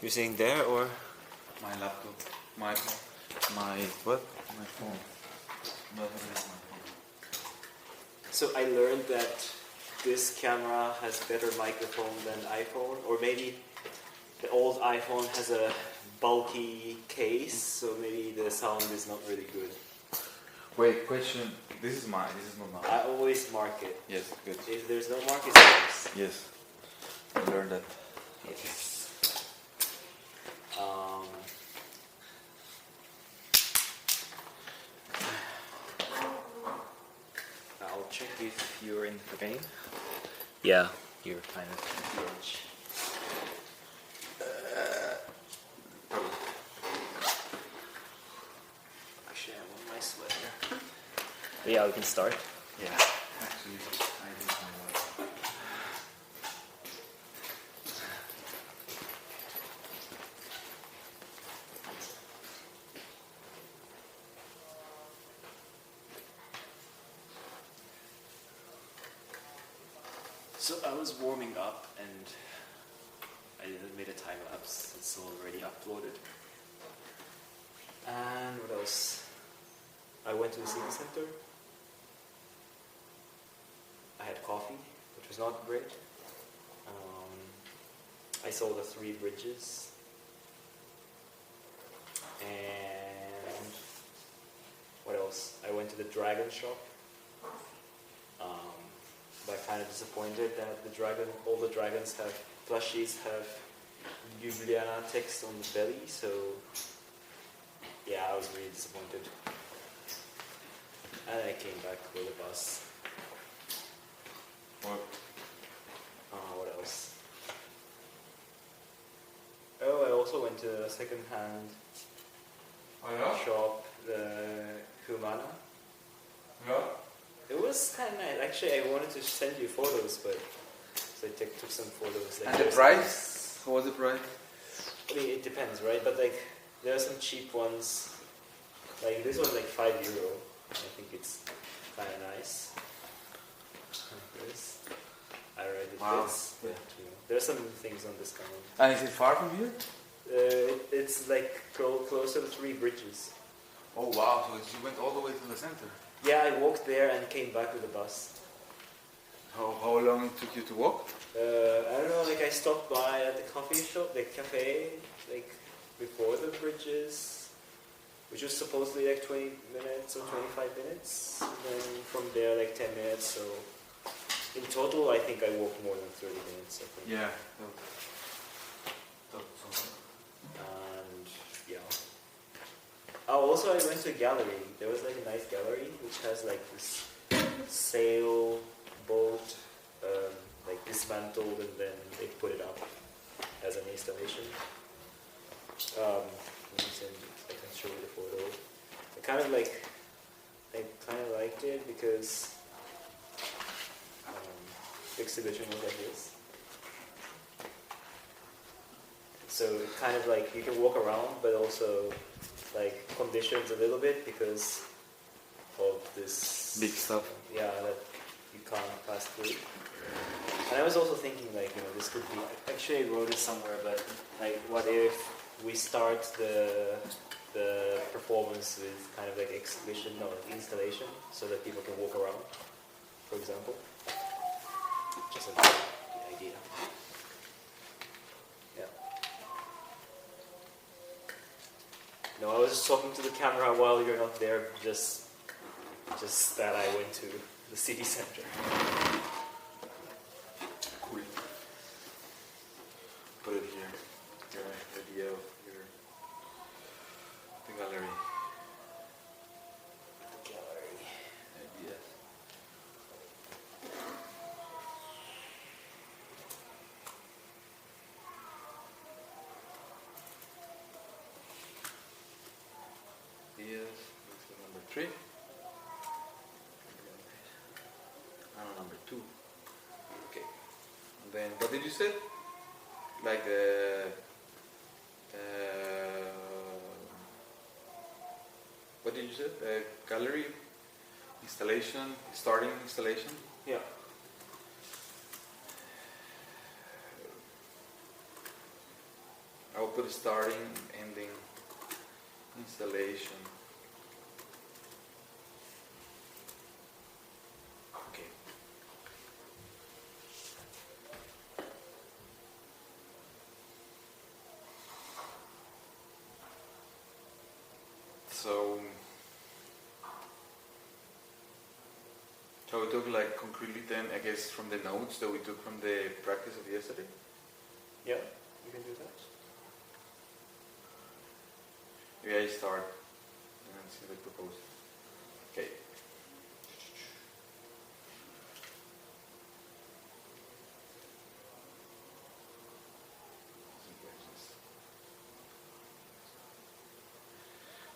You're saying there or? My laptop. My what? My phone. No, it is my phone. So I learned that this camera has better microphone than iPhone, or maybe the old iPhone has a bulky case, so maybe the sound is not really good. Wait, question. This is mine. This is not mine. I always mark it. Yes, good. If there's no mark, it's yours. Yes. I learned that. Yes. I'll check if you're in the game. Yeah, you're kind of huge. Actually, I want my sweater. But yeah, we can start. Yeah. Actually, I did my work. So I was warming up and I made a time lapse. It's already uploaded. And what else? I went to the city center. I had coffee, which was not great. I saw the 3 bridges. And what else? I went to the dragon shop. But kind of disappointed that all the dragons have plushies have Ljubljana text on the belly, so yeah, I was really disappointed. And I came back with a bus. What else? Oh, I also went to a second-hand shop, the Humana. Yeah. It was kind of nice. Actually, I wanted to send you photos, but so I took some photos. Like, And the price? What was the price? I mean, it depends, right? But like, there are some cheap ones. Like this one's like €5. I think it's kind of nice. Like this. I read it. Wow. But, there are some things on discount. And is it far from here? It's like closer to 3 bridges. Oh wow! So you went all the way to the center. Yeah, I walked there and came back with a bus. How long it took you to walk? I don't know, like I stopped by at the coffee shop, the cafe, like before the bridges, which was supposedly like 20 minutes or 25 minutes. And then from there like 10 minutes, so in total I think I walked more than 30 minutes, I think. Yeah. And yeah. Oh, also I went to a gallery. There was like a nice gallery which has like this sail boat, like dismantled, and then they put it up as an installation. Let me send you, I can show you the photo. I kind of liked it because the exhibition was like this. So it kind of like you can walk around, but also like conditions a little bit because of this Big stuff. Yeah, that you can't pass through. And I was also thinking like, this could be, actually I wrote it somewhere, but like what if we start the performance with kind of like exhibition or installation so that people can walk around, for example. Just a good idea. Yeah. No, I was just talking to the camera while you're not there, just that I went to the city center. Cool. Put it here. Your idea of the gallery. The gallery. Ideas. Ideas. This is number 3. Number 2. Okay. And then, what did you say? Like what did you say? Gallery installation, starting installation? Yeah. I will put starting, ending, installation. Okay. So we took like concretely then, I guess, from the notes that we took from the practice of yesterday. Yeah, you can do that. Maybe I start and see the proposal. Okay.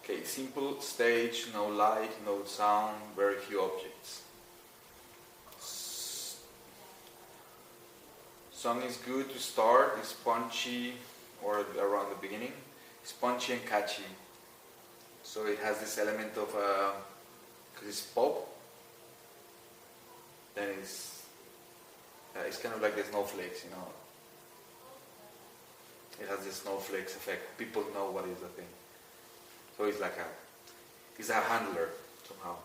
Okay, simple stage, no light, no sound, very few objects. Song is good to start, it's punchy, or around the beginning. It's punchy and catchy. So it has this element of, because it's pop, then it's kind of like the snowflakes, you know. It has this snowflakes effect. People know what is the thing. So it's like it's a handler somehow.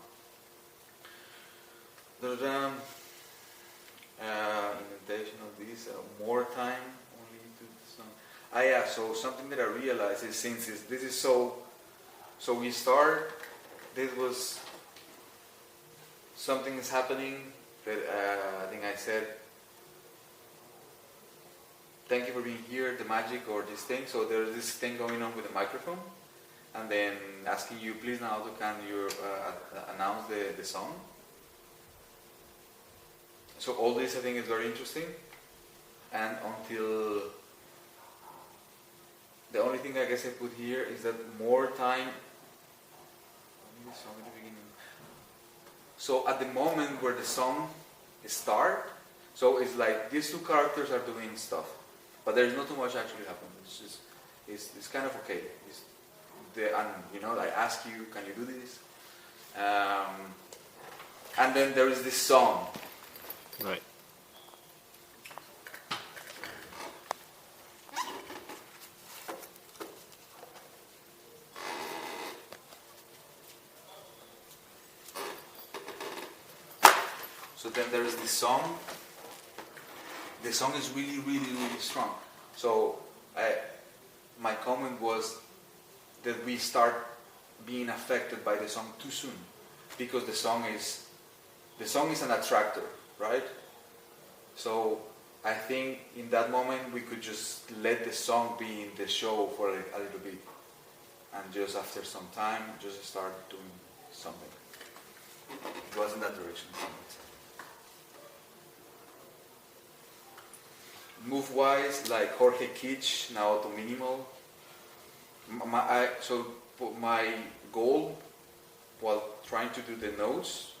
Indentation of this, more time only to the song. Yeah, so something that I realized is since this is so we start, this was, something is happening that I think I said, thank you for being here, the magic or this thing. So there's this thing going on with the microphone, and then asking you, please now, can you announce the song? So all this I think is very interesting, and until the only thing I guess I put here is that more time. The song at the beginning. So at the moment where the song starts, so it's like these two characters are doing stuff, but there's not too much actually happening. It's just it's kind of okay. And you know, I ask you, can you do this? And then there is this song. Right. So then there is this song. The song is really, really, really strong. So my comment was that we start being affected by the song too soon, because the song is an attractor, right? So I think in that moment we could just let the song be in the show for a little bit, and just after some time just start doing something. It was in that direction. Move-wise, like Jorge Kitsch, Naoto Minimal. So my goal while trying to do the notes,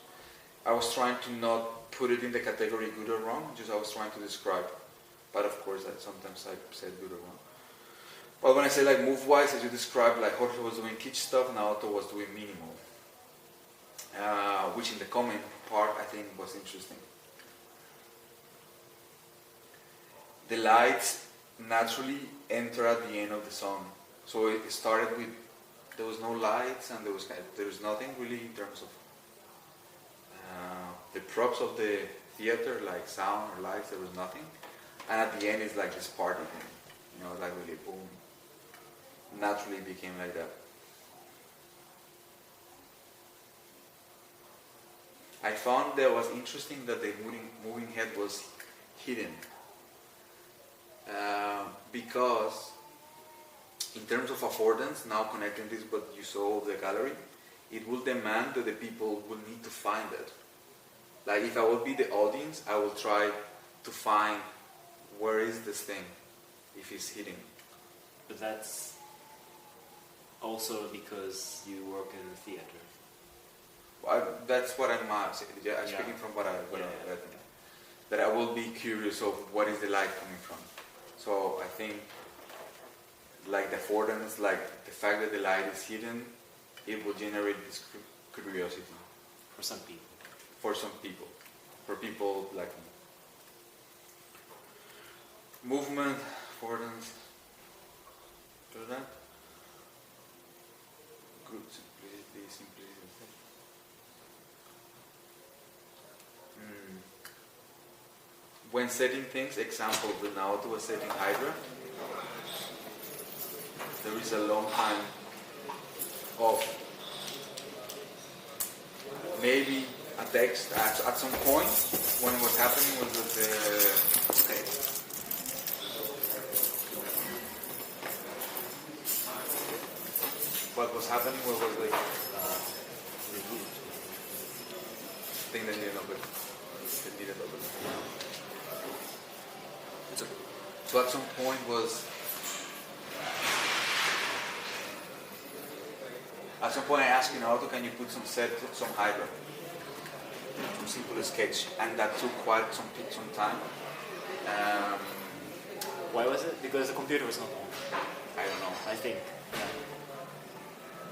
I was trying to not put it in the category good or wrong, just I was trying to describe. But of course, sometimes I said good or wrong. But when I say like move-wise, as you described, like Jorge was doing kitsch stuff, Naoto was doing minimal. Which in the comment part I think was interesting. The lights naturally enter at the end of the song. So it started with, there was no lights and there was nothing really in terms of the props of the theater, like sound or lights, there was nothing. And at the end it's like this party thing, you know, like really boom. Naturally became like that. I found that was interesting that the moving head was hidden. Because in terms of affordance, now connecting this what you saw of the gallery, it will demand that the people will need to find it. Like if I will be the audience, I will try to find where is this thing, if it's hidden. But that's also because you work in the theater. Well, that's what I'm speaking from what I read. That I will be curious of what is the light coming from. So I think like the affordance, like the fact that the light is hidden, it will generate this curiosity. For some people. For some people. For people like me. Movement, affordance. that. Good simplicity. When setting things, example, the Naoto was setting Hydra. There is a long time of maybe a text at some point when it was happening was that what was happening was the thing that needed open. So at some point I asked Naoto, can you put some Hydra, some simple sketch, and that took quite some time. Why was it? Because the computer was not on. I don't know. I think. Yeah.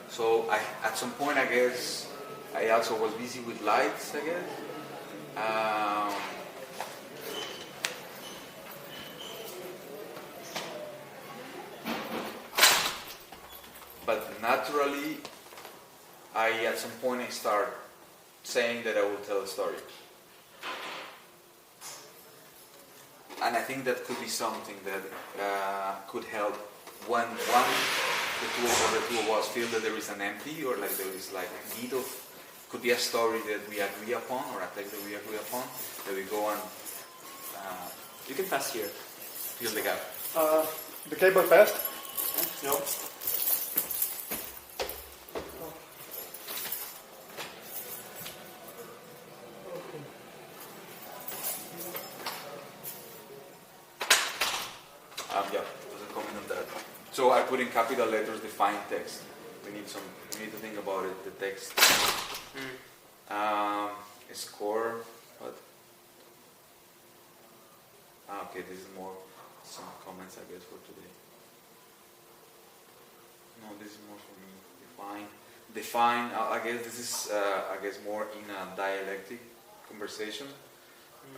So at some point, I guess, I also was busy with lights, I guess. But naturally, at some point I start saying that I will tell a story. And I think that could be something that could help when the two of us feel that there is an empty or like there is like a need of, could be a story that we agree upon or a text that we agree upon, that we go and you can pass here. Fill the gap. The cable fast? No. Yeah, doesn't comment on that. So I put in capital letters define text. We need to think about it. The text. Score. What? Okay, this is more some comments I guess for today. No, this is more for me. Define. I guess this is more in a dialectic conversation.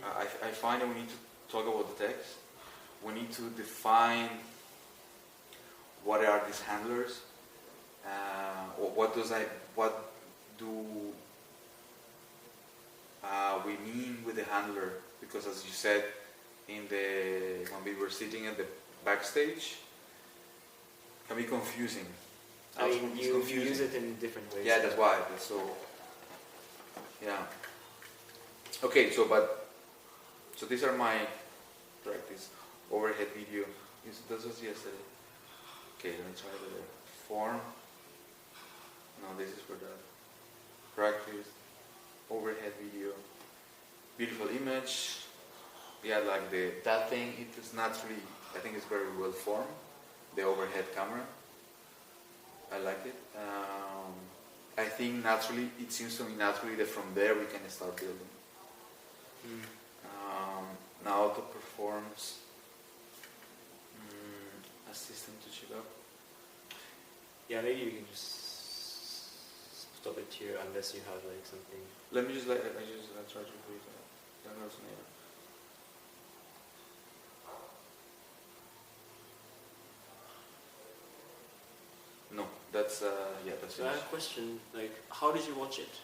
I find that we need to talk about the text. We need to define what are these handlers, or what do we mean with the handler? Because as you said, when we were sitting at the backstage, it can be confusing. I mean, you use it in different ways. Yeah, that's why. So, yeah. Okay, so these are my practice. Overhead video. This was yesterday. Okay, let me try the form. No, this is for that. Practice. Overhead video. Beautiful image. Yeah, like that thing. It is naturally. I think it's very well formed. The overhead camera. I like it. I think naturally. It seems to me naturally that from there we can start building. Naoto performs. A system to check up. Yeah, maybe you can just stop it here unless you have like something. Let me just try to read that. No, that's that's So I have a question. Like, how did you watch it?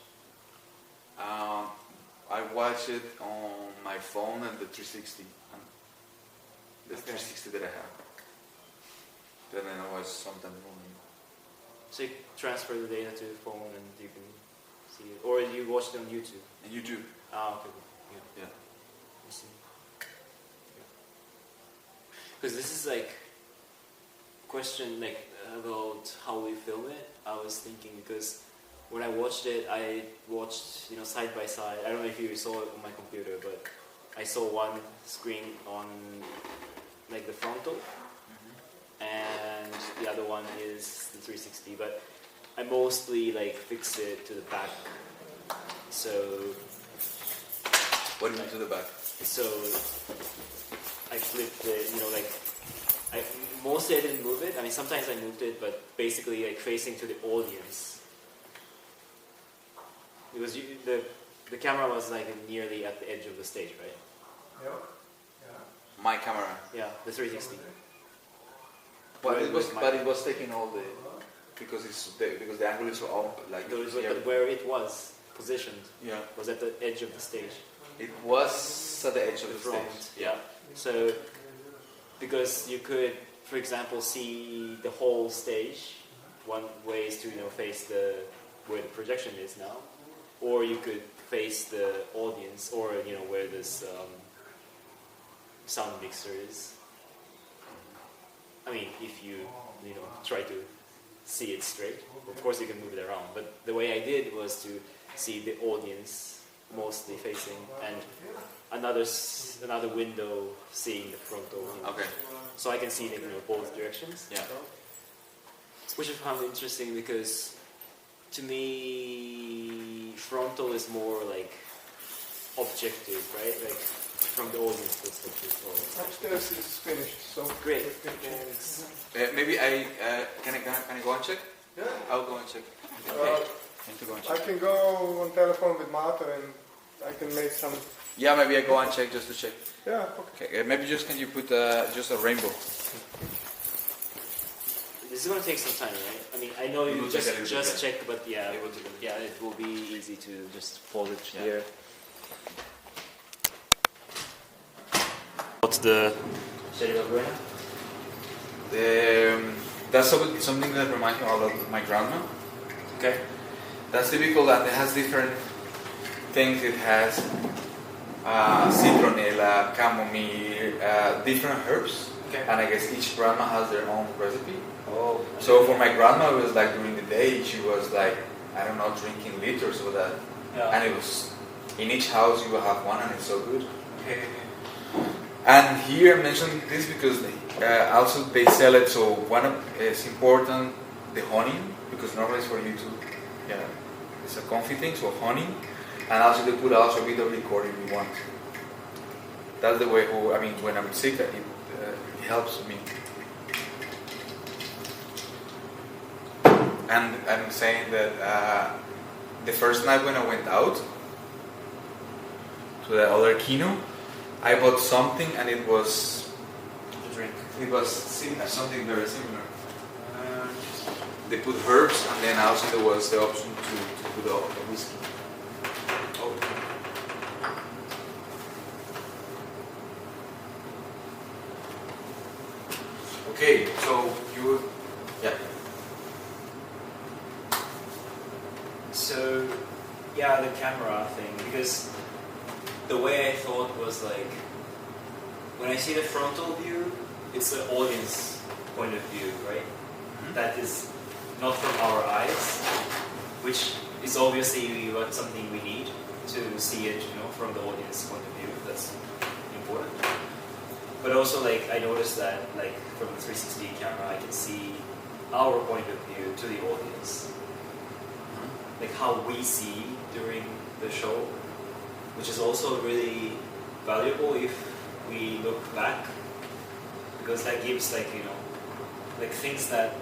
I watched it on my phone and the 360. The 360 that I have. Then I was sometimes moving. So you transfer the data to the phone and you can see it, or you watched it on YouTube. And YouTube. Okay. Yeah. I see. Because this is like question like about how we film it. I was thinking because when I watched it, I watched side by side. I don't know if you saw it on my computer, but I saw one screen on like the frontal, and the other one is the 360. But I mostly like fix it to the back. So what do you mean to the back? So I flipped it. Mostly I didn't move it. I mean, sometimes I moved it, but basically like facing to the audience. Because the camera was like nearly at the edge of the stage, right? Yeah. My camera. Yeah, the 360. But Where- it was, where but my- it was taking all the because because the angle is so up, like No, you see everything. where it was positioned Yeah, was at the edge of the stage. it was at the edge of the front. stage. Yeah. So, because you could, for example, see the whole stage. One way is to face where the projection is now, or you could face the audience, or where this sound mixer is. I mean, if you try to see it straight, of course you can move it around. But the way I did was to see the audience mostly facing, and another window seeing the frontal. Okay. So I can see them both directions. Yeah. Which I found interesting because, to me, frontal is more like objective, right? Like from the audience perspective. Upstairs is finished, so Great. Thanks. Maybe can I go and check? Yeah. I'll go and check. Uh, Need to go and I check. can go on telephone with Marta and I can make some. Yeah, maybe I go and check just to check. Yeah. Okay. Okay. Maybe can you put just a rainbow? This is going to take some time, right? I mean, I know It you will take a little just bit, checked, but yeah, It will take a little yeah, it will be easy to just fold it Yeah. here. What's the shadow of Buena? That's something that reminds me a lot of my grandma. Okay. That's typical, and it has different things. It has citronella, chamomile, different herbs, Okay. and I guess each grandma has their own recipe. Oh. So for my grandma, it was like during the day, she was like, I don't know, drinking liters of that, Yeah. and it was in each house you will have one, and it's so good. Okay. And here I'm mentioning this because also they sell it. So one of it's important the honey because normally it's for you to it's a comfy thing. So honey, and also they put also a bit of liquor if you want. That's the way. When I'm sick, it helps me. And I'm saying that the first night when I went out to the other kino, I bought something and it was The drink. something very similar. They put herbs and then also there was the option to put the whiskey. Oh. Okay, so yeah. So, yeah, the camera thing, because the way I thought was like, when I see the frontal view, it's the audience point of view, right? Mm-hmm. That is not from our eyes, which is obviously something we need to see it, from the audience point of view. That's important. But also, like, I noticed that, like, from the 360 camera, I can see our point of view to the audience. Like how we see during the show, which is also really valuable if we look back, because that gives like things that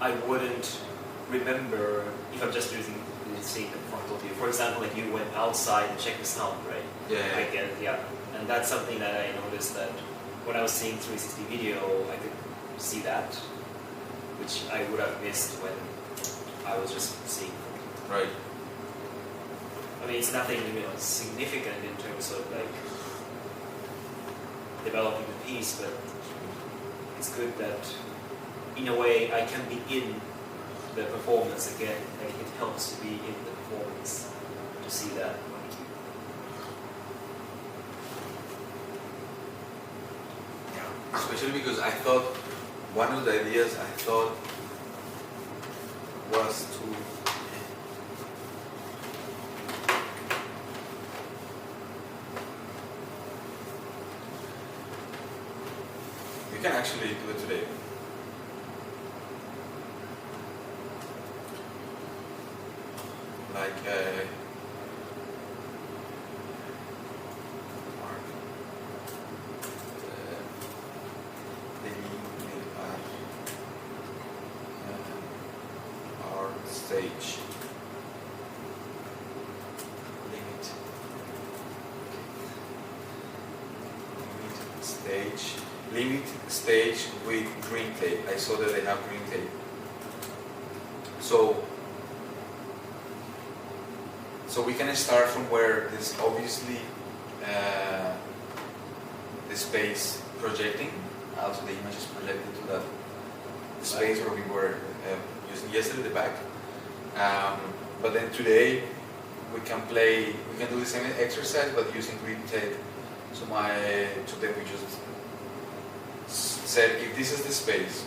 I wouldn't remember if I'm just seeing the frontal view. For example, like you went outside and checked the sound, right? Yeah. I get it, yeah. And that's something that I noticed that when I was seeing 360 video, I could see that, which I would have missed when I was just seeing. Right. I mean, it's nothing significant in terms of like developing the piece, but it's good that in a way I can be in the performance again. Like it helps to be in the performance to see that. Yeah. Especially because I thought one of the ideas I thought was to you can actually do it today. Like our stage limit stage with green tape. I saw that they have green tape. So we can start from where this obviously the space projecting, also the image is projected to that space where we were using yesterday, the back. But then today we can do the same exercise but using green tape. So then we just said if this is the space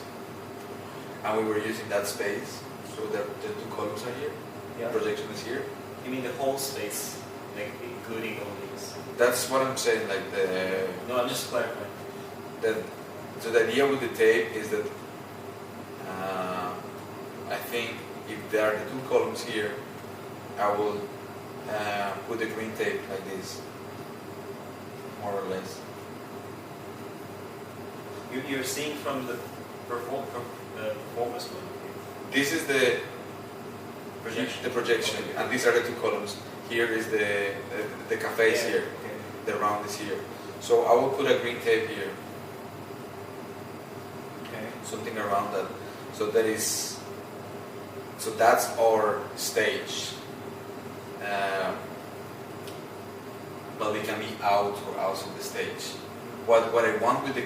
and we were using that space, so the two columns are here, Yeah. projection is here. You mean the whole space, like including all these? That's what I'm saying, like No, I'm just clarifying. so the idea with the tape is that I think if there are the two columns here, I will put the green tape like this, more or less. You're seeing from the performance point of view. This is the Projection. projection, Okay. and these are the two columns. Here is the cafe is Yeah, here, okay. the round is here. So I will put a green tape here, Okay. something around that. So that's our stage. But we can be out or outside the stage. What I want with the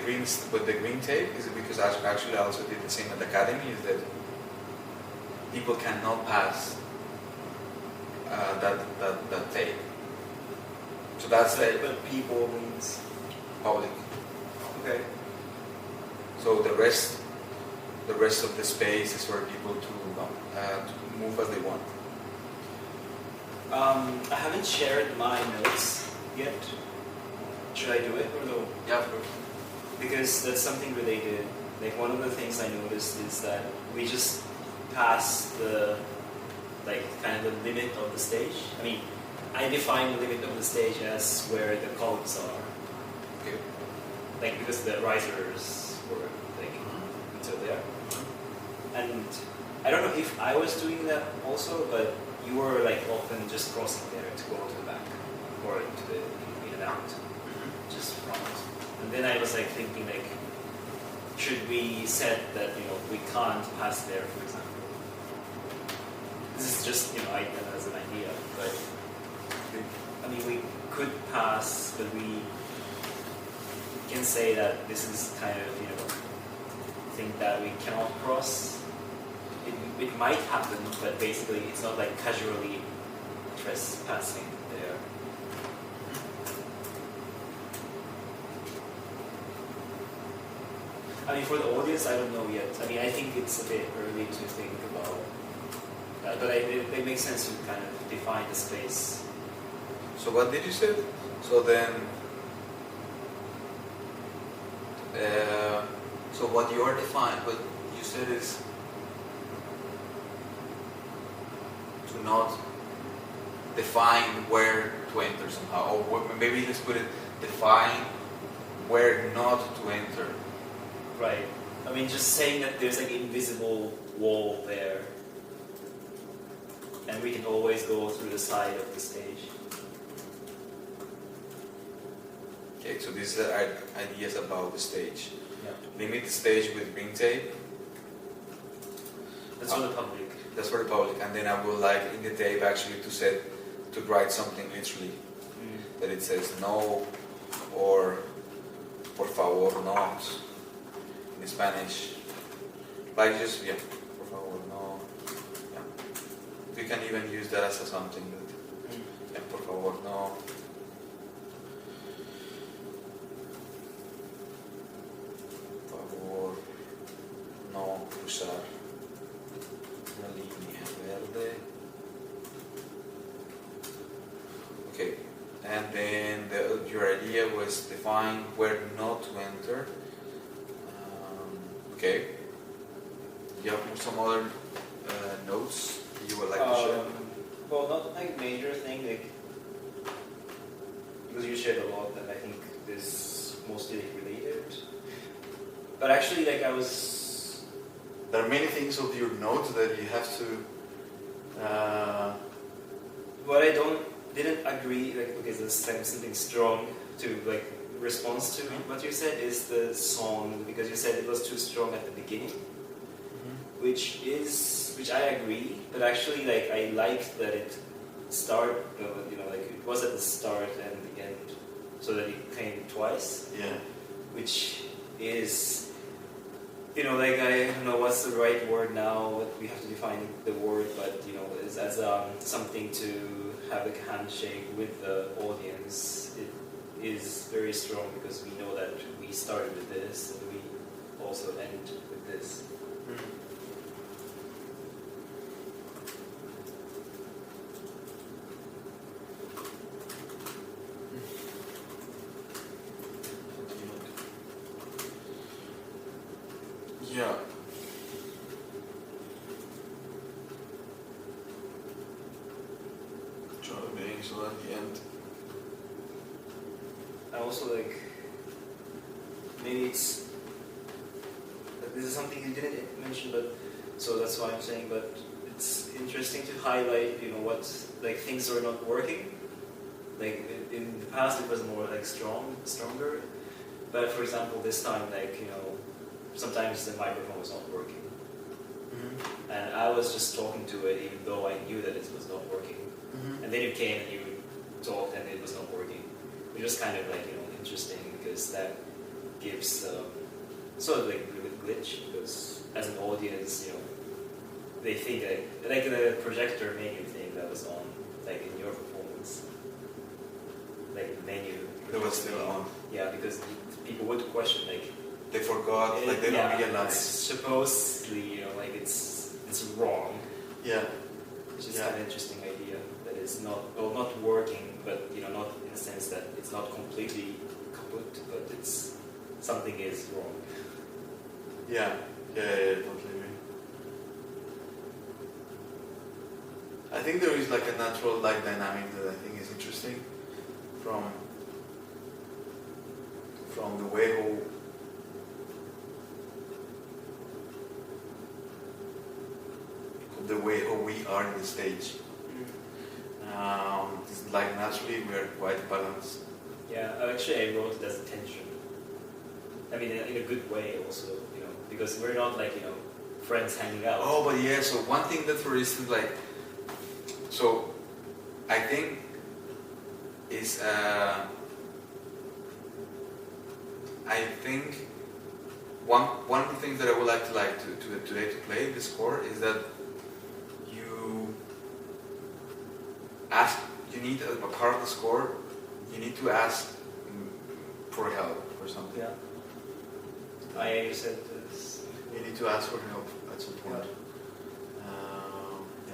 green tape is because actually I also did the same at the academy, is that people cannot pass that tape. So that's the But people means. public. Okay. So the rest of the space is for people to move as they want. I haven't shared my notes yet. Should I do it or no? Yeah, of course. Because that's something related. Like one of the things I noticed is that we just passed the kind of the limit of the stage. I mean, I define the limit of the stage as where the columns are. Okay. Like because the risers were like until there. And I don't know if I was doing that also, but you were like often just crossing there to go to the back or to the in and out, just front. And then I was like thinking like, should we set that we can't pass there, for example? This is just as an idea, but I mean we could pass, but we can say that this is kind of thing that we cannot cross. It might happen, but basically it's not like casually trespassing there. I mean, for the audience, I don't know yet. I mean, I think it's a bit early to think about that, but it makes sense to kind of define the space. So what did you say? So then, so what you are defined, what you said is to not define where to enter somehow, or maybe let's put it, define where not to enter. Right. I mean, just saying that there's like an invisible wall there, and we can always go through the side of the stage. Okay, so these are ideas about the stage. Yeah. Limit the stage with green tape. That's for the public. That's for the public, and then I would like in the tape actually to write something literally that it says no or por favor no in Spanish. Like just por favor no. Yeah. We can even use that as something that por favor no. Por favor no cruzar la línea verde. Okay, and then your idea was define where not to enter. Okay. You have some other notes you would like to share? Well, not like major thing, like because you shared a lot, and I think this mostly related. But actually, like I was. There are many things of your notes that you have to. What I didn't agree, like okay, this is something strong to like response to what you said is the song, because you said it was too strong at the beginning, which I agree, but actually like I liked that it started, like it was at the start and the end, so that it came twice. Yeah. Which is, like I don't know what's the right word now. We have to define the word, but is as something to have a handshake with the audience. It is very strong because we know that we started with this and we also end with this. Yeah. Being so at the end. I also like, maybe it's, this is something you didn't mention, but so that's why I'm saying, but it's interesting to highlight, what, like, things are not working. Like, in the past it was more like stronger, but for example this time, like, sometimes the microphone was not working. And I was just talking to it even though I knew that it was not working. And then you came and you talked and it was not working. Which was kind of like, interesting because that gives sort of like a little bit glitch, because as an audience, they think that, like the projector menu thing that was on, like in your performance, like the menu. It was still on. Yeah, because people would question, like, they forgot, like they don't realize. Supposedly, like it's wrong. Yeah. Which is kind of interesting idea that it's not working, but not in the sense that it's not completely kaput, but it's something is wrong. Yeah, totally agree. I think there is like a natural like dynamic that I think is interesting from the way how we are in the stage. It's like naturally we are quite balanced. Yeah, actually I wrote it as a tension. I mean, in a good way also, because we're not like, friends hanging out. Oh, but yeah, so one thing that for instance, like, so I think is, I think one of the things that I would like to today to play the score is that you need a part of the score, you need to ask for help or something. Yeah. I said this. You need to ask for help at some point. Yeah.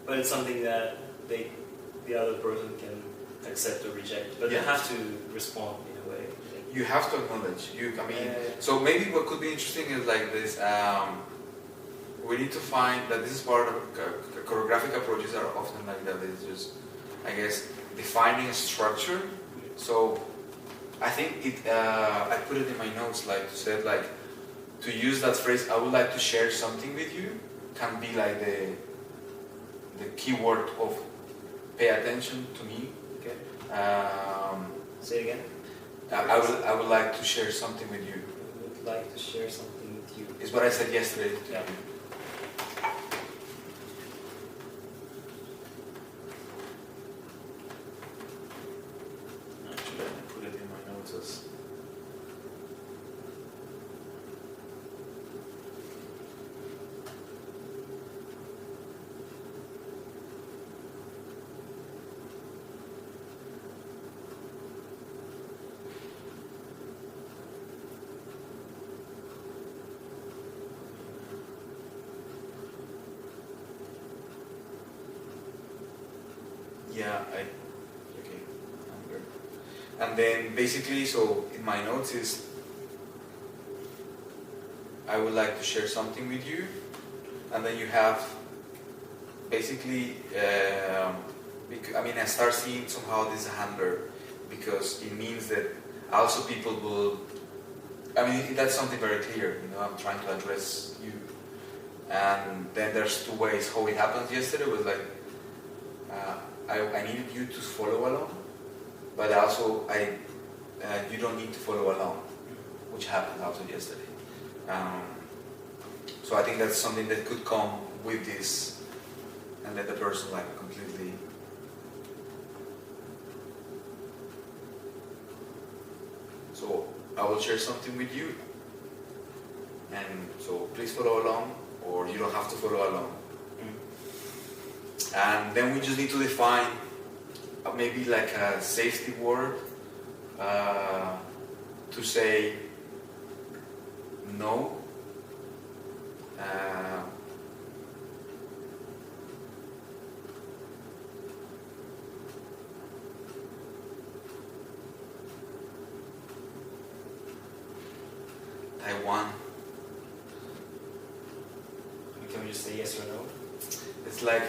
But it's something that the other person can accept or reject, but they have to respond in a way. You have to acknowledge. So maybe what could be interesting is like this. We need to find that this is part of choreographic approaches are often like that. It's just, I guess, defining a structure. So I think I put it in my notes, like to say, like to use that phrase. I would like to share something with you. Can be like the keyword of pay attention to me. Okay. Say it again. I would like to share something with you. I would like to share something with you. Is what I said yesterday to Yeah. you. Actually, I put it in my notes as. Yeah, okay, hunger. And then basically, so in my notes is, I would like to share something with you, and then you have, basically, I start seeing somehow this handler, because it means that also people will, that's something very clear, I'm trying to address you. And then there's two ways how it happened yesterday was like, I needed you to follow along, but also you don't need to follow along, which happened also yesterday. So I think that's something that could come with this, and let the person like completely. So I will share something with you, and so please follow along, or you don't have to follow along. And then we just need to define maybe like a safety word to say no. Taiwan. Can we just say yes or no? It's like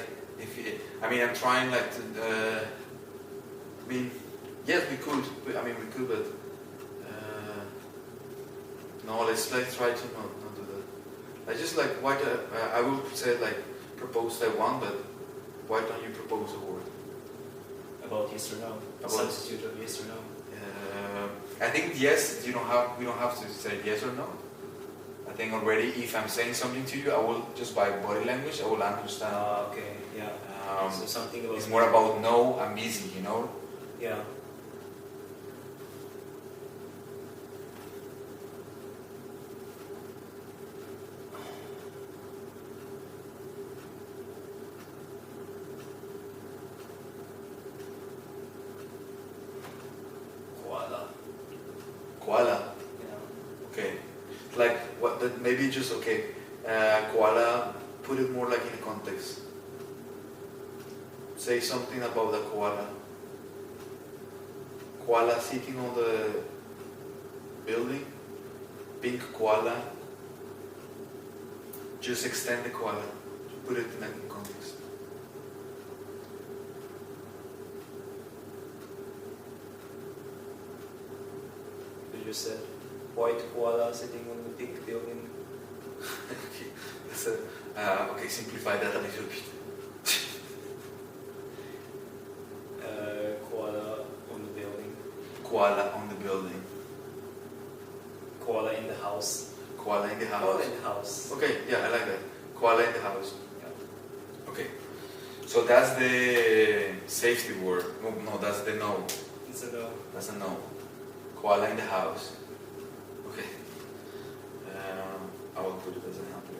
I'm trying like to. Yes, we could. We could, but no. Let's try to not do that. I just like why I will say like propose Taiwan, but why don't you propose a word about yes or no? A substitute of yes or no. I think yes. We don't have to say yes or no. I think already if I'm saying something to you, I will just by body language I will understand. Okay, yeah. So something about. It's more about no. I'm busy, Yeah. Koala. Yeah. Okay. Like what? That maybe just okay. Koala. Put it more like in a context. Say something about the koala. Koala sitting on the building. Pink koala. Just extend the koala. Put it in a context. You just said white koala sitting on the pink building. Okay. Okay, simplify that a little bit. Koala on the building. Koala on the building. Koala in the house. Koala in the house. Koala in the house. Okay, yeah, I like that. Koala in the house. Yeah. Okay. So that's the safety word. No, that's the no. It's a no. That's a no. Koala in the house. Okay. I will put it as a help here.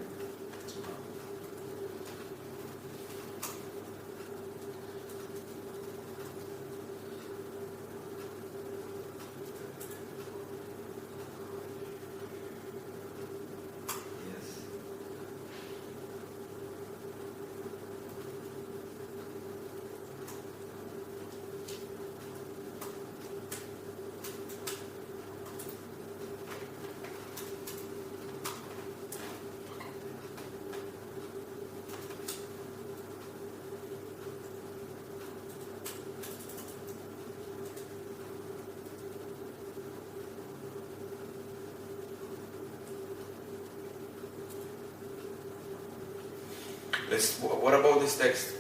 What about this text?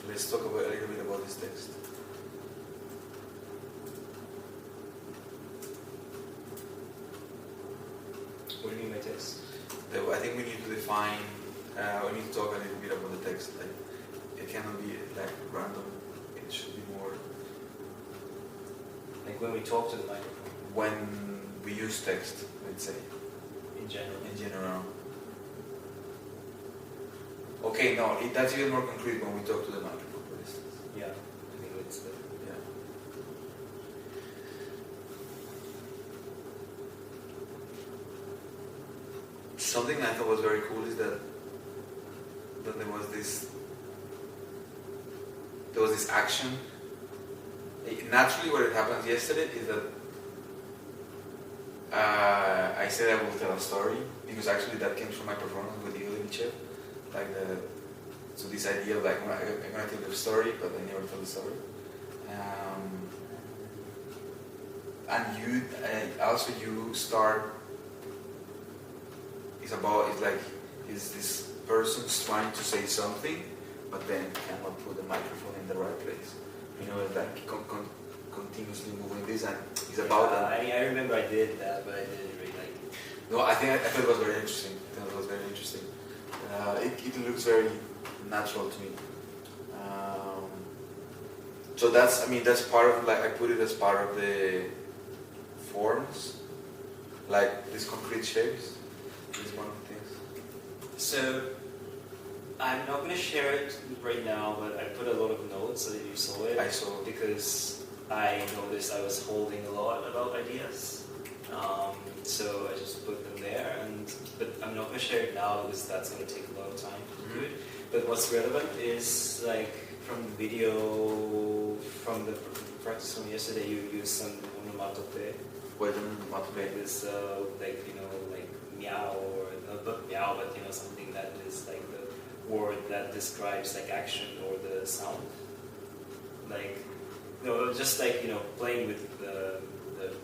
Let's talk a little bit about this text. What do you mean by text? I think we need to define, we need to talk a little bit about the text. Like, it cannot be like random. It should be more. Like when we talk to the microphone. When we use text, let's say. In general. In general. Okay, no, that's even more concrete when we talk to the microphone, for instance. Yeah, I think it's the. Yeah. Something I thought was very cool is that there was this action. Naturally, what happens yesterday is that I said I will tell a story, because actually that came from my performance with the Chef. Like so this idea of like I'm gonna tell the story, but I never tell the story. And you start. Is this person's trying to say something, but then cannot put the microphone in the right place. you know, like continuously moving this, and it's about that. I remember I did that, but I didn't really like it. No, I thought it was very interesting. It looks very natural to me. So that's part of, like, I put it as part of the forms, like these concrete shapes. This is one of the things. So I'm not going to share it right now, but I put a lot of notes so that you saw it. I saw. Because I noticed I was holding a lot about ideas. So I just put them there, but I'm not going to share it now because that's going to take a lot of time to do it. But what's relevant is, like, from the video, from the practice from yesterday, you used some onomatopoeia. What is onomatopoeia? This, like, you know, like meow, or not meow, but, you know, something that is like the word that describes, like, action or the sound. Like, no, just like, you know, playing with the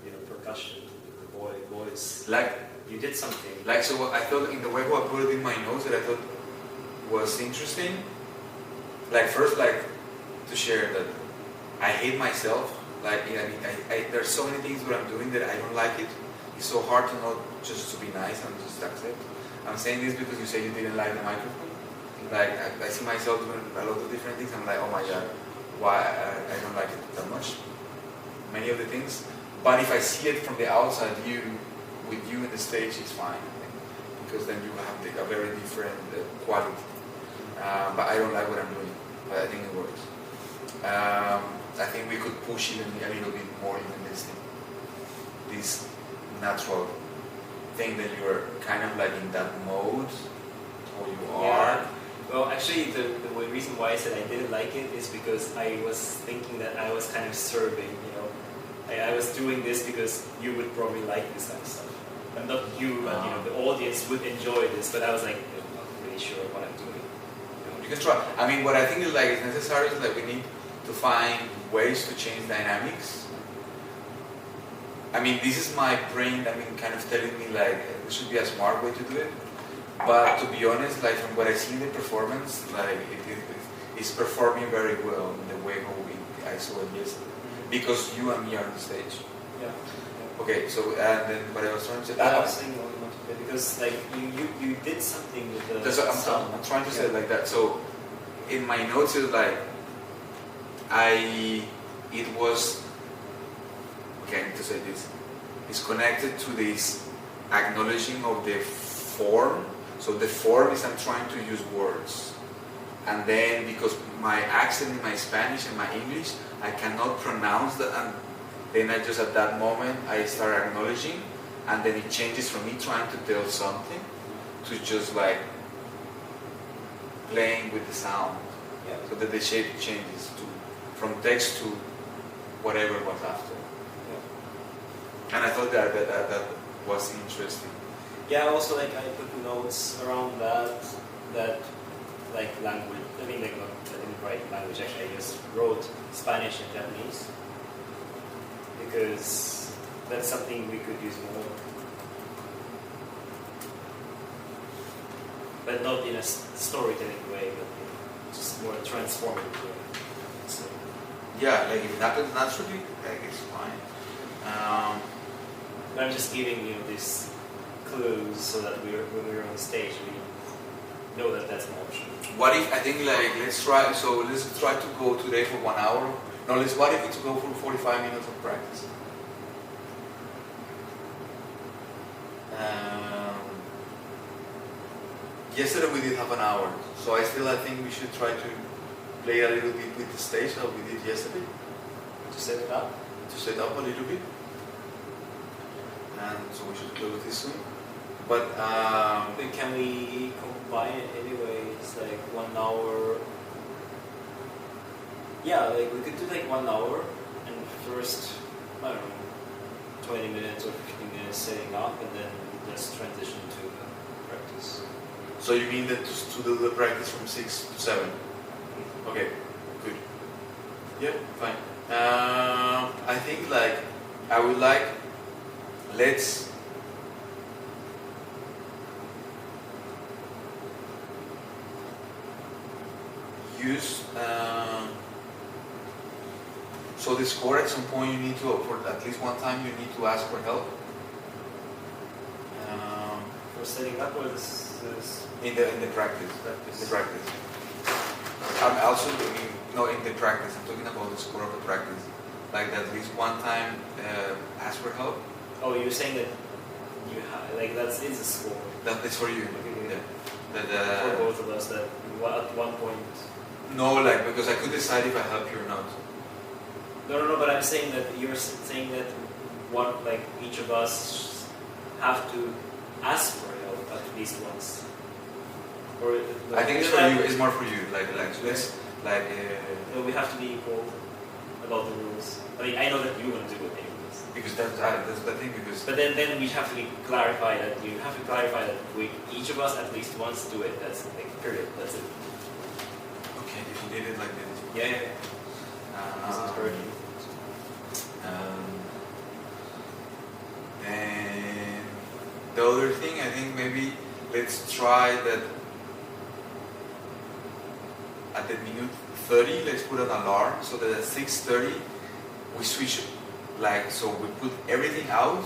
you know, percussion, the voice. Like, you did something. Like, so what I thought, in the way how I put it in my notes, that I thought was interesting. Like, first, like, to share that I hate myself. Like, I mean, there's so many things that I'm doing that I don't like it. It's so hard to not just to be nice and just accept. I'm saying this because you say you didn't like the microphone. Like, I see myself doing a lot of different things. I'm like, oh my god, why I don't like it that much. Many of the things. But if I see it from the outside, with you in the stage, it's fine, I think, because then you have a very different quality. But I don't like what I'm doing, but I think it works. I think we could push even a little bit more even this natural thing that you're kind of like in that mode, or you are. Well, actually, the reason why I said I didn't like it is because I was thinking that I was kind of serving, you know. I was doing this because you would probably like this kind of stuff. And not you, but, you know, the audience would enjoy this, but I was like, I'm not really sure what I'm doing. You can try. I mean, what I think is, like, is necessary is that we need to find ways to change dynamics. I mean, this is my brain, I mean, kind of telling me, like, this should be a smart way to do it. But to be honest, like, from what I see in the performance, like, it's performing very well in the way how I saw it yesterday. Because you and me are on the stage. Yeah. Okay, so, and then what I was trying to say... I was saying because, like, you did something with the sound. I'm trying to say it like that. So, in my notes, it was like, it was, okay, I need to say this, it's connected to this acknowledging of the form. So the form is I'm trying to use words. And then, because my accent in my Spanish and my English, I cannot pronounce that, and then I just, at that moment, I start acknowledging, and then it changes from me trying to tell something to just like playing with the sound. Yeah. So that the shape changes from text to whatever was after. Yeah. And I thought that was interesting. Yeah, also, like, I put notes around that like, language. I mean, like, I didn't write language, actually, I just wrote Spanish and Japanese, because that's something we could use more. But not in a storytelling way, but just more transformative way. So. Yeah, like, if it happens naturally, like, it's fine. But I'm just giving you these clues so that when we're on stage, we know that that's an option. What if, I think, like, let's try to go today for 1 hour. No, what if we go for 45 minutes of practice? Yesterday we did half an hour, so I think we should try to play a little bit with the stage that we did yesterday. To set it up? To set up a little bit. And so we should close this soon. But can we combine it anyway? It's like 1 hour. Yeah, like, we could do like 1 hour, and first, I don't know, 20 minutes or 15 minutes setting up, and then just transition to the practice. So you mean that to do the practice from 6 to 7? Okay, good. Yeah, fine. I think, like, I would like, let's use So the score at some point you need to, for at least one time, you need to ask for help. For setting up, or this In the practice. The practice. I'm also doing, no, in the practice. I'm talking about the score of the practice. Like at least one time, ask for help. Oh, you're saying that you like that is a score. That is for you. Okay. Yeah. That, For both of us, that at one point. No, like because I could decide if I help you or not. No. But I'm saying that you're saying that one, like each of us have to ask for help at least once. Or I think it's for you. It's more for you. Like so let's like. No, we have to be equal about the rules. I mean, I know that you want to do it anyways. Because that's the thing. Because. But then we have to clarify that you have to clarify that we each of us at least once do it. That's like period. That's it. Okay, if you did it like this. Yeah. This is correct. And the other thing, I think maybe let's try that at the minute 30, let's put an alarm so that at 6:30 we switch, like, so we put everything out.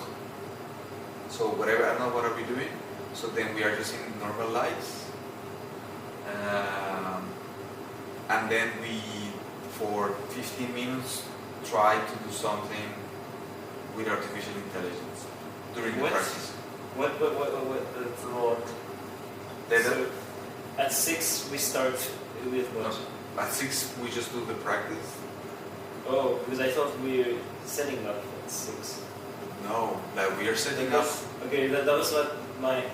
So whatever, I don't know what are we doing. So then we are just in normal lights. And then we, for 15 minutes, try to do something with artificial intelligence during the practice. What that's a lot. So at 6 we start with what? No, at 6 we just do the practice. Oh, because I thought we were setting up at 6. No, like we are setting up. Okay, that was what my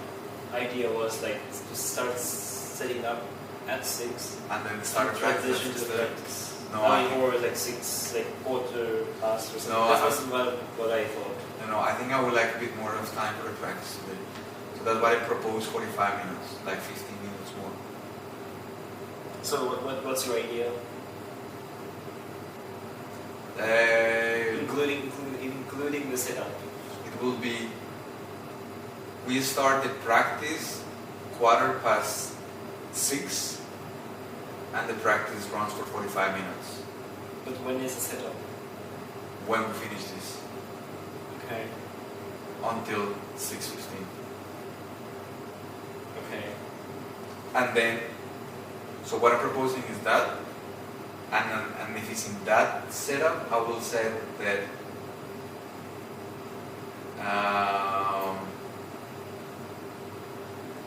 idea was, like to start setting up at 6. And then start transition to the practice. No, I mean, or like 6, like quarter past or something. No, that wasn't what I thought. No, I think I would like a bit more of time for the practice today. So that's why I propose 45 minutes, like 15 minutes more. So what's your idea? Including the setup. It will be, we start the practice 6:15, and the practice runs for 45 minutes. But when is the setup? When we finish this. Okay. Until 6:15. Okay. And then, so what I'm proposing is that, and if it's in that setup, I will say that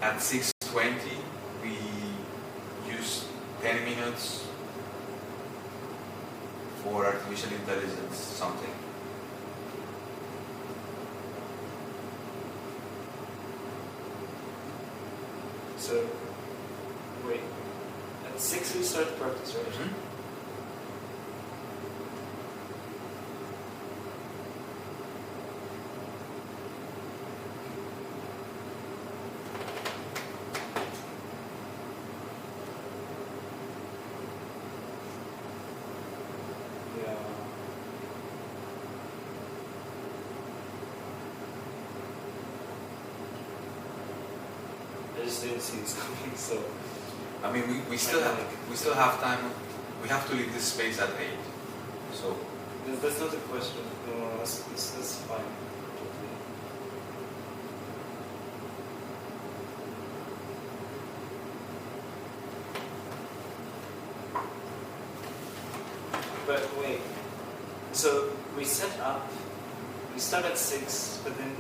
at 6:20 we use 10 minutes for artificial intelligence something. So, wait. At 6 we start practice, right? Mm-hmm. I just didn't see this coming, so. I mean, we still have time. We have to leave this space at 8. So That's not a question. No, that's fine. But wait. So we set up. We start at 6, but then.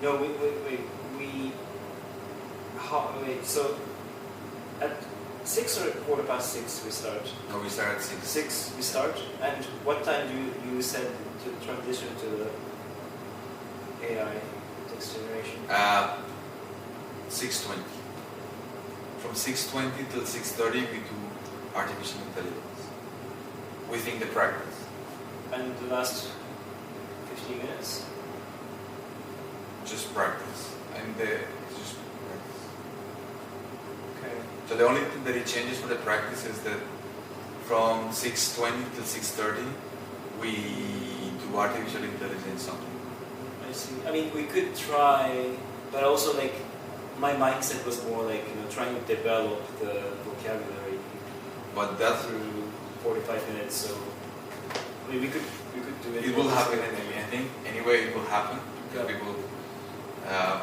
No, wait. Wait. So at 6 or at 6:15 we start. no, we start at 6. 6 we start, and what time do you said to transition to the AI text generation? 6:20. From 6:20 till 6:30 we do artificial intelligence within the practice. And the last 15 minutes? Just practice. And it's just practice. Okay. So the only thing that it changes for the practice is that from 6:20 till 6:30 we do artificial intelligence something. I see. I mean, we could try, but also like my mindset was more like trying to develop the vocabulary But that's through 45 minutes. So I mean, we could do it. It will happen, and I think anyway it will happen. Yeah. People,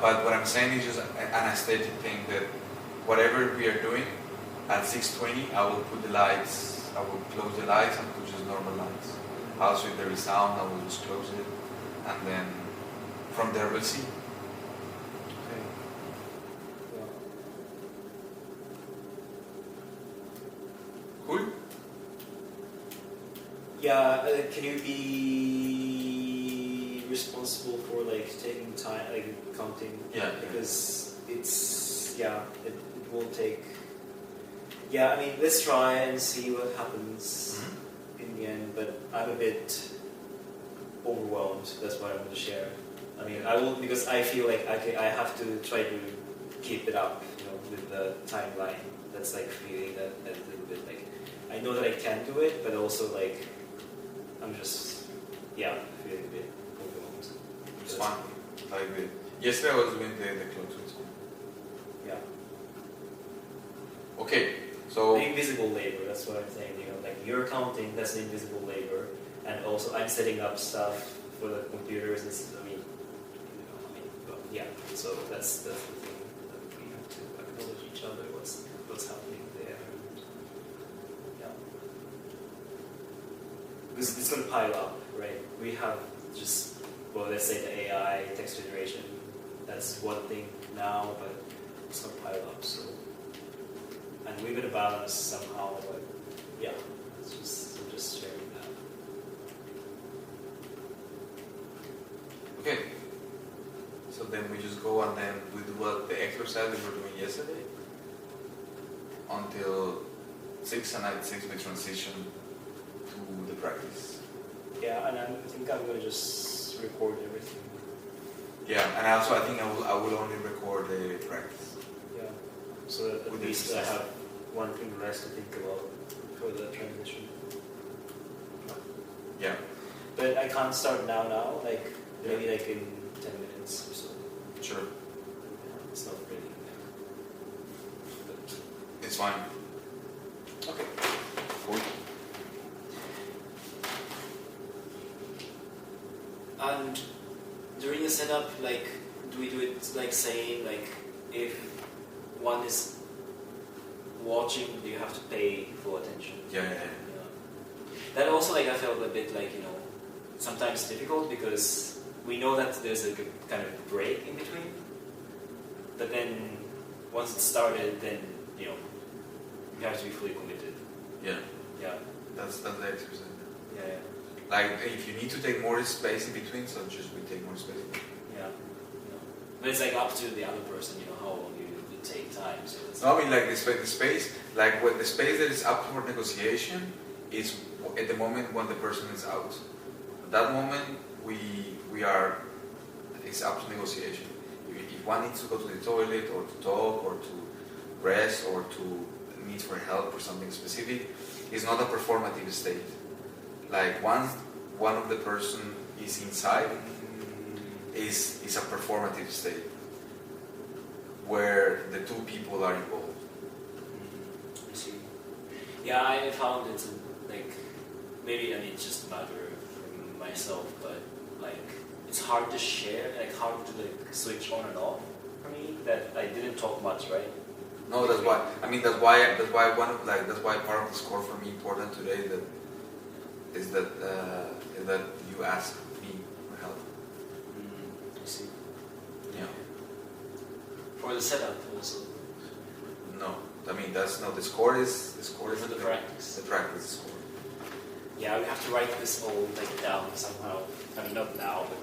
but what I'm saying is just an aesthetic thing that whatever we are doing at 6:20, I will put the lights. I will close the lights and put just normal lights. Also, if there is sound, I will just close it, and then from there we'll see. Okay. Yeah. Cool. Yeah, can you be responsible for like taking time, like counting? Yeah. Because it's it will take. Yeah, I mean, let's try and see what happens in the end. But I'm a bit overwhelmed. That's what I want to share. I mean, I will because I feel like I have to try to keep it up, with the timeline. That's like feeling that a little bit like I know that I can do it, but also like. I'm just, feeling a bit overwhelmed. It's fun. Like yesterday I was doing the clothes. Yeah. Okay, so The invisible labor, that's what I'm saying. Like you're counting, that's the invisible labor. And also I'm setting up stuff for the computers. So that's the thing that we have to acknowledge each other, what's happening there. Because it's going to pile up, right? We have just, let's say the AI, text generation, that's one thing now, but it's going to pile up, so. And we're going to balance somehow, but I'm just sharing that. okay. So then we just go and then we do the exercise we were doing yesterday until 6, and at 6 we transition to the practice. Yeah, and I think I'm going to just record everything. Yeah, and also I think I will only record the practice. Yeah, so that at With the least I exercise. have one thing less to think about for the transition. Yeah. But I can't start now, like maybe like in 10 minutes or so. Sure. Yeah, it's not really. But It's fine. okay. Cool. And during the setup, like, do we do it like saying like if one is watching, you have to pay full attention? Yeah. That also, like, I felt a bit like, sometimes difficult because we know that there's a kind of break in between. But then once it's started, then, you have to be fully committed. Yeah. Yeah. That's the exercise. Yeah. Like if you need to take more space in between, so just we take more space. Yeah. But it's like up to the other person, how long you take time. So it's No, I mean like the space, like when the space that is up for negotiation is at the moment when the person is out. At that moment it's up to negotiation. If one needs to go to the toilet or to talk or to rest or to need for help or something specific, it's not a performative state. Like once one of the person is inside, is a performative state where the two people are involved. I see. Yeah, I found it's maybe it's just a matter for myself, but it's hard to share, hard to switch on and off for me. That I didn't talk much, right? No, that's why. I mean, that's why part of the score for me important today is that you ask me for help. I see. Yeah. For the setup also. No, I mean the score is For the practice. The practice score. Yeah, we have to write this all down somehow. I mean, not now, but